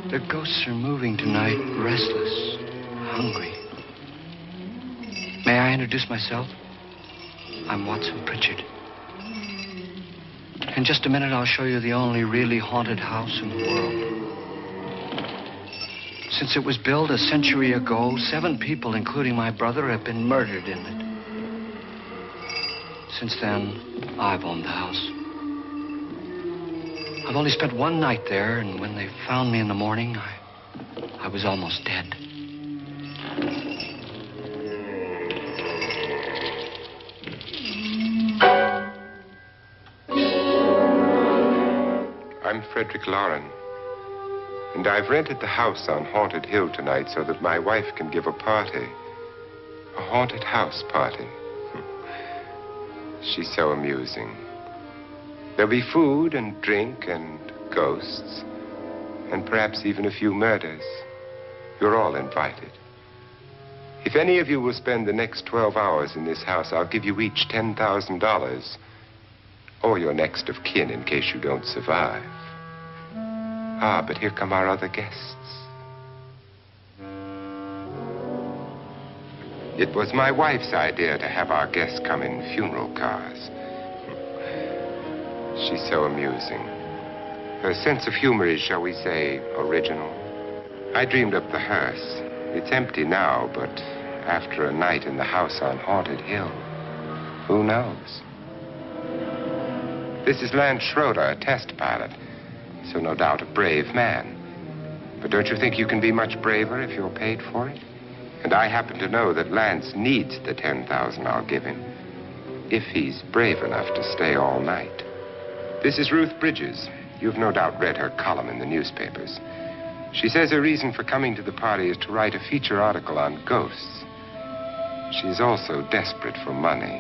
The ghosts are moving tonight, restless, hungry. May I introduce myself? I'm Watson Pritchard. In just a minute, I'll show you the only really haunted house in the world. Since it was built a century ago, 7 people, including my brother, have been murdered in it. Since then, I've owned the house. I've only spent one night there, and when they found me in the morning, I was almost dead. I'm Frederick Loren, and I've rented the house on Haunted Hill tonight so that my wife can give a party. A haunted house party. She's so amusing. There'll be food and drink and ghosts, and perhaps even a few murders. You're all invited. If any of you will spend the next 12 hours in this house, I'll give you each $10,000, or your next of kin in case you don't survive. Ah, but here come our other guests. It was my wife's idea to have our guests come in funeral cars. She's so amusing. Her sense of humor is, shall we say, original. I dreamed up the hearse. It's empty now, but after a night in the house on Haunted Hill, who knows? This is Lance Schroeder, a test pilot, so no doubt a brave man. But don't you think you can be much braver if you're paid for it? And I happen to know that Lance needs the $10,000 I'll give him, if he's brave enough to stay all night. This is Ruth Bridges. You've no doubt read her column in the newspapers. She says her reason for coming to the party is to write a feature article on ghosts. She's also desperate for money.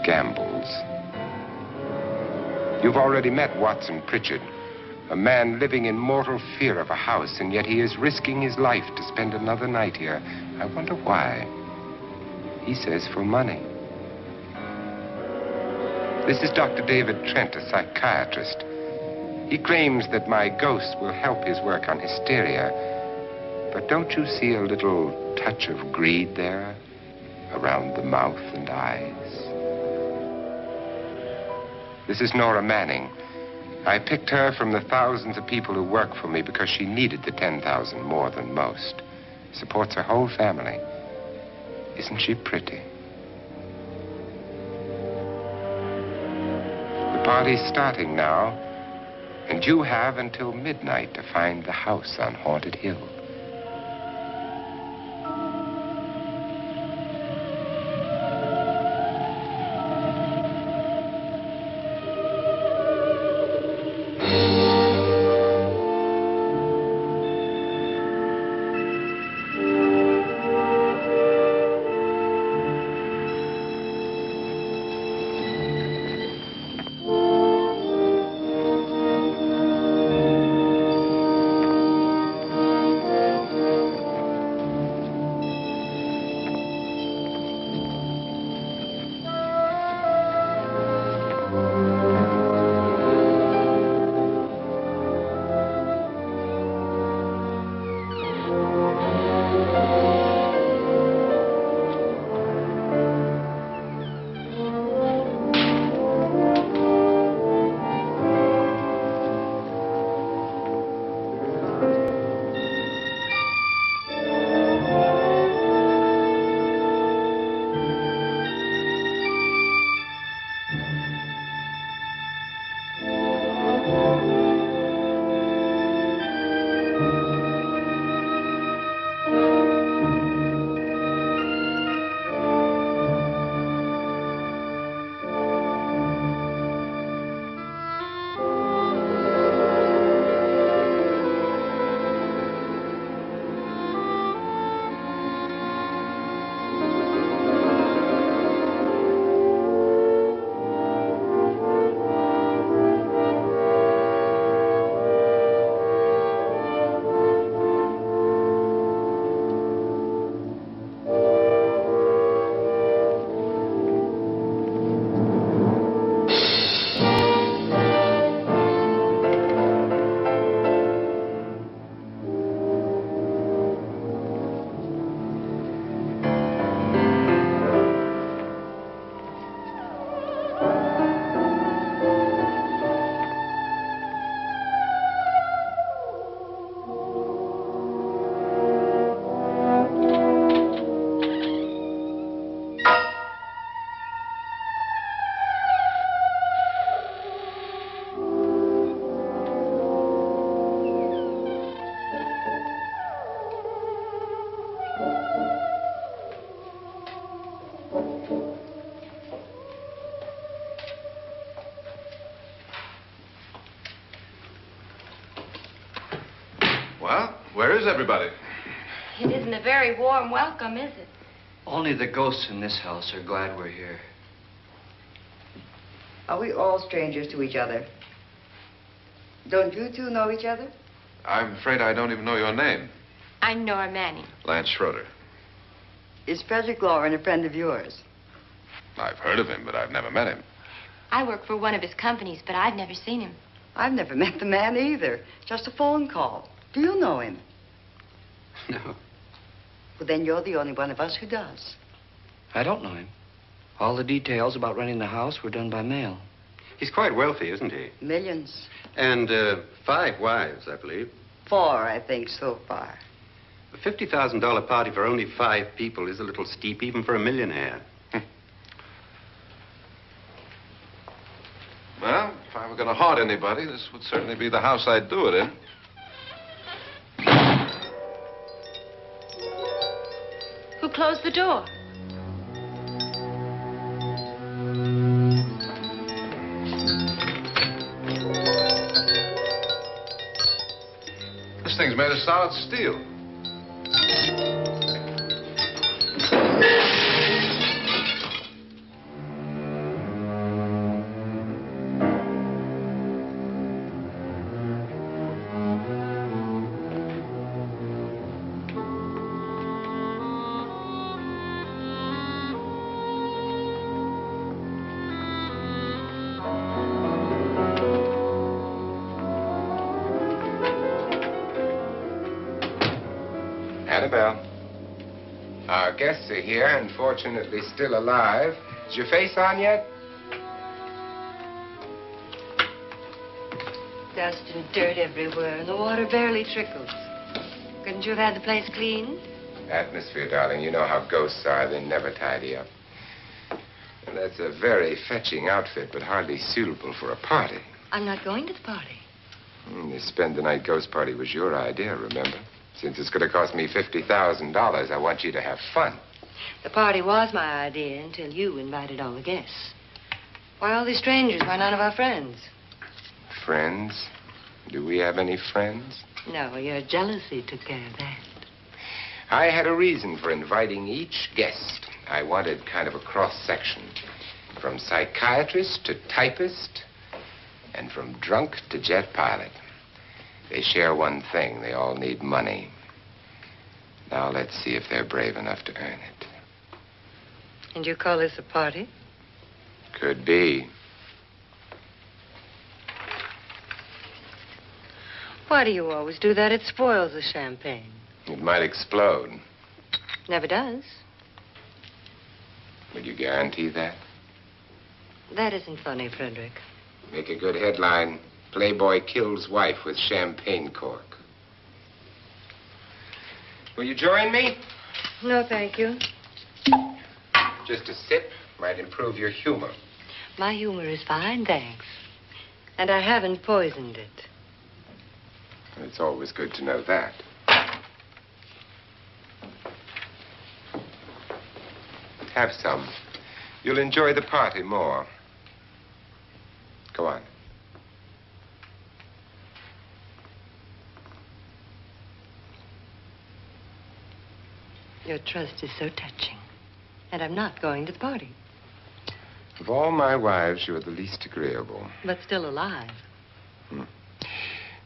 Gambles. You've already met Watson Pritchard, a man living in mortal fear of a house, and yet he is risking his life to spend another night here. I wonder why. He says for money. This is Dr. David Trent, a psychiatrist. He claims that my ghost will help his work on hysteria. But don't you see a little touch of greed there around the mouth and eyes? This is Nora Manning. I picked her from the thousands of people who work for me because she needed the $10,000 more than most. Supports her whole family. Isn't she pretty? The party's starting now, and you have until midnight to find the house on Haunted Hill. Well, where is everybody? It isn't a very warm welcome, is it? Only the ghosts in this house are glad we're here. Are we all strangers to each other? Don't you two know each other? I'm afraid I don't even know your name. I'm Nora Manning. Lance Schroeder. Is Frederick Lauren a friend of yours? I've heard of him, but I've never met him. I work for one of his companies, but I've never seen him. I've never met the man either. Just a phone call. Do you know him? No, Well, then you're the only one of us who does. I don't know him. All the details about running the house were done by mail. He's quite wealthy, isn't he? Millions. And 5 wives, I believe. 4, I think, so far. A $50,000 party for only 5 people is a little steep, even for a millionaire. Well, if I were going to haunt anybody, this would certainly be the house I'd do it in. Who closed the door? This thing's made of solid steel. Annabelle, our guests are here, unfortunately still alive. Is your face on yet? Dust and dirt everywhere, and the water barely trickles. Couldn't you have had the place cleaned? Atmosphere, darling. You know how ghosts are. They never tidy up. And that's a very fetching outfit, but hardly suitable for a party. I'm not going to the party. The spend-the-night ghost party was your idea, remember? Since it's going to cost me $50,000, I want you to have fun. The party was my idea until you invited all the guests. Why, all these strangers were none of our friends. Friends? Do we have any friends? No, your jealousy took care of that. I had a reason for inviting each guest. I wanted kind of a cross-section. From psychiatrist to typist, and from drunk to jet pilot. They share one thing. They all need money. Now let's see if they're brave enough to earn it. And you call this a party? Could be. Why do you always do that? It spoils the champagne. It might explode. Never does. Would you guarantee that? That isn't funny, Frederick. Make a good headline. Playboy kills wife with champagne cork. Will you join me? No, thank you. Just a sip might improve your humor. My humor is fine, thanks. And I haven't poisoned it. It's always good to know that. Have some. You'll enjoy the party more. Go on. Your trust is so touching. And I'm not going to the party. Of all my wives, you're the least agreeable. But still alive.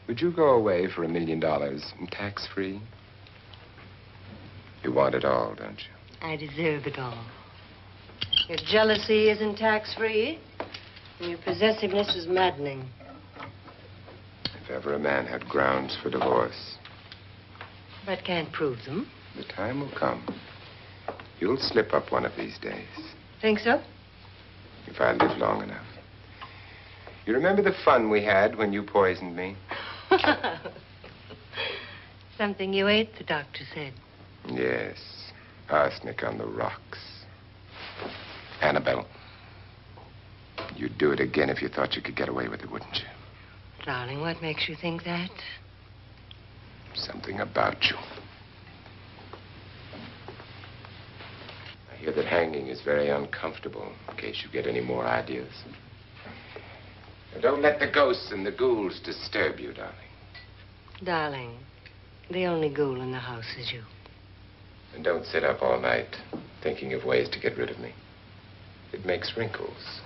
Would you go away for $1 million tax-free? You want it all, don't you? I deserve it all. Your jealousy isn't tax-free. And your possessiveness is maddening. If ever a man had grounds for divorce, But can't prove them. the time will come. You'll slip up one of these days. Think so? If I live long enough. You remember the fun we had when you poisoned me? Something you ate, the doctor said. Yes. Arsenic on the rocks. Annabelle, you'd do it again if you thought you could get away with it, wouldn't you? Darling, what makes you think that? Something about you. I hear that hanging is very uncomfortable, in case you get any more ideas. Now, don't let the ghosts and the ghouls disturb you, darling. Darling, The only ghoul in the house is you. And don't sit up all night thinking of ways to get rid of me. It makes wrinkles.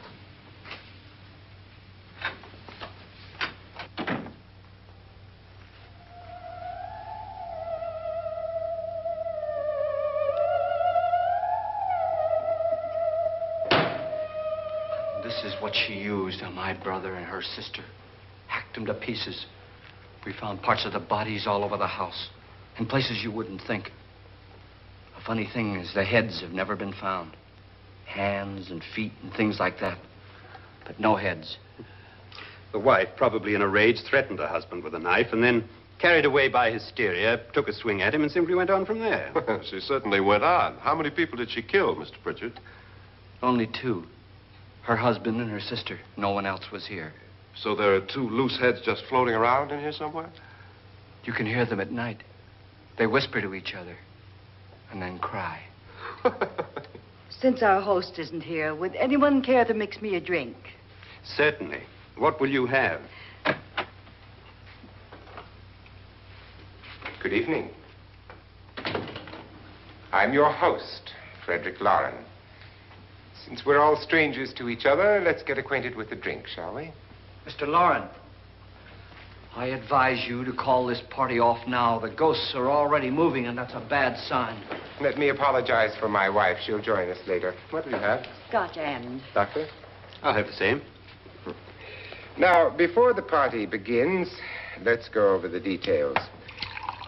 This is what she used on my brother and her sister. Hacked them to pieces. We found parts of the bodies all over the house, in places you wouldn't think. The funny thing is the heads have never been found. Hands and feet and things like that. But no heads. The wife, probably in a rage, threatened her husband with a knife and then, carried away by hysteria, took a swing at him and simply went on from there. She certainly went on. How many people did she kill, Mr. Pritchard? Only two. Her husband and her sister. No one else was here. So there are two loose heads just floating around in here somewhere? You can hear them at night. They whisper to each other and then cry. Since our host isn't here, would anyone care to mix me a drink? Certainly. What will you have? Good evening. I'm your host, Frederick Loren. Since we're all strangers to each other, let's get acquainted with a drink, shall we? Mr. Loren, I advise you to call this party off now. The ghosts are already moving, and that's a bad sign. Let me apologize for my wife. She'll join us later. What do you have? Scotch and. Doctor? I'll have the same. Now, before the party begins, let's go over the details.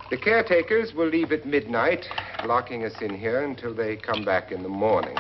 The caretakers will leave at midnight, locking us in here until they come back in the morning.